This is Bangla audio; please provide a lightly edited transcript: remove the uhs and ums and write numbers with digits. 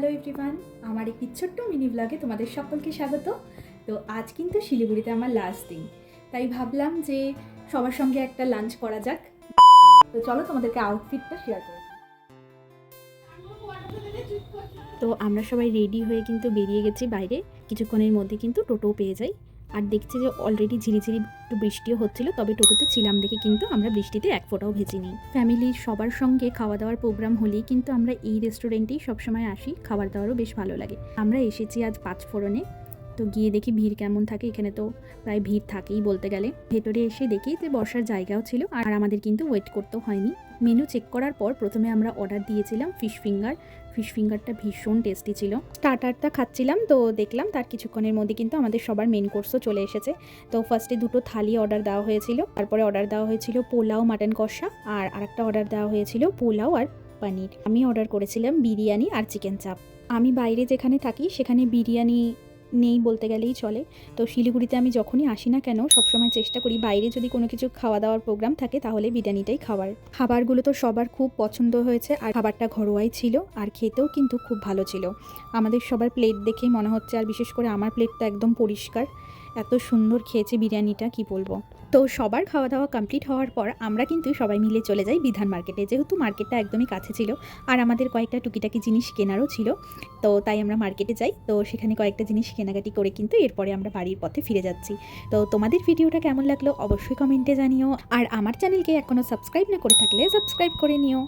হ্যালো এভরিওয়ান, আমার একটি ছোট্ট মিনি ব্লগে তোমাদের সকলকে স্বাগত। তো আজ কিন্তু শিলিগুড়িতে আমার লাস্ট দিন, তাই ভাবলাম যে সবার সঙ্গে একটা লাঞ্চ করা যাক। তো চলো তোমাদেরকে আউটফিটটা শেয়ার করি। তো আমরা সবাই রেডি হয়ে কিন্তু বেরিয়ে গেছি বাইরে। কিছুক্ষণের মধ্যে কিন্তু টোটো পেয়ে যাই। আর দেখছি যে অলরেডি ঝিরিঝিরি একটু বৃষ্টিও হচ্ছিল, তবে টোটোতে ছিলাম দেখে কিন্তু আমরা বৃষ্টিতে এক ফোঁটাও ভেজিনি। ফ্যামিলির সবার সঙ্গে খাওয়া দাওয়ার প্রোগ্রাম হলেই কিন্তু আমরা এই রেস্টুরেন্টেই সবসময় আসি, খাবার দাওয়ারও বেশ ভালো লাগে। আমরা এসেছি আজ পাঁচফোড়নে। তো গিয়ে দেখি ভিড় কেমন থাকে। এখানে তো প্রায় ভিড় থাকেই বলতে গেলে। ভেতরে এসে দেখি যে বসার জায়গাও ছিল, আর আমাদের কিন্তু ওয়েট করতেও হয়নি। মেনু চেক করার পর প্রথমে আমরা অর্ডার দিয়েছিলাম ফিশ ফিঙ্গারটা ভীষণ টেস্টি ছিল। স্টার্টারটা খাচ্ছিলাম, তো দেখলাম তার কিছুক্ষণের মধ্যে কিন্তু আমাদের সবার মেন কোর্সও চলে এসেছে। তো ফার্স্টে দুটো থালি অর্ডার দেওয়া হয়েছিল, তারপরে অর্ডার দেওয়া হয়েছিল পোলাও মাটন কষা, আর আরেকটা অর্ডার দেওয়া হয়েছিল পোলাও আর পনির। আমি অর্ডার করেছিলাম বিরিয়ানি আর চিকেন চাপ। আমি বাইরে যেখানে থাকি সেখানে বিরিয়ানি নেই বলতে গেলেই চলে। তো শিলিগুড়িতে আমি যখনই আসি না কেন সবসময় চেষ্টা করি বাইরে যদি কোনো কিছু খাওয়া দাওয়ার প্রোগ্রাম থাকে তাহলে বিরিয়ানিটাই খাওয়ার। খাবারগুলো তো সবার খুব পছন্দ হয়েছে, আর খাবারটা ঘরোয়াই ছিল, আর খেতেও কিন্তু খুব ভালো ছিল। আমাদের সবার প্লেট দেখেই মনে হচ্ছে, আর বিশেষ করে আমার প্লেটটা একদম পরিষ্কার। এত সুন্দর খেয়েছে বিরিয়ানিটা, কি বলবো। তো সবার খাওয়া দাওয়া কমপ্লিট হওয়ার পর আমরা কিন্তু সবাই মিলে চলে যাই বিধান মার্কেটে, যেহেতু মার্কেটটা একদমই কাছে ছিল আর আমাদের কয়েকটা টুকিটাকি জিনিস কেনারও ছিল। তো তাই আমরা মার্কেটে যাই। তো সেখানে কয়েকটা জিনিস কেনাকাটি করে কিন্তু এরপরে আমরা বাড়ির পথে ফিরে যাচ্ছি। তো তোমাদের ভিডিওটা কেমন লাগলো অবশ্যই কমেন্টে জানিও, আর আমার চ্যানেলকে এখনও সাবস্ক্রাইব না করে থাকলে সাবস্ক্রাইব করে নিও।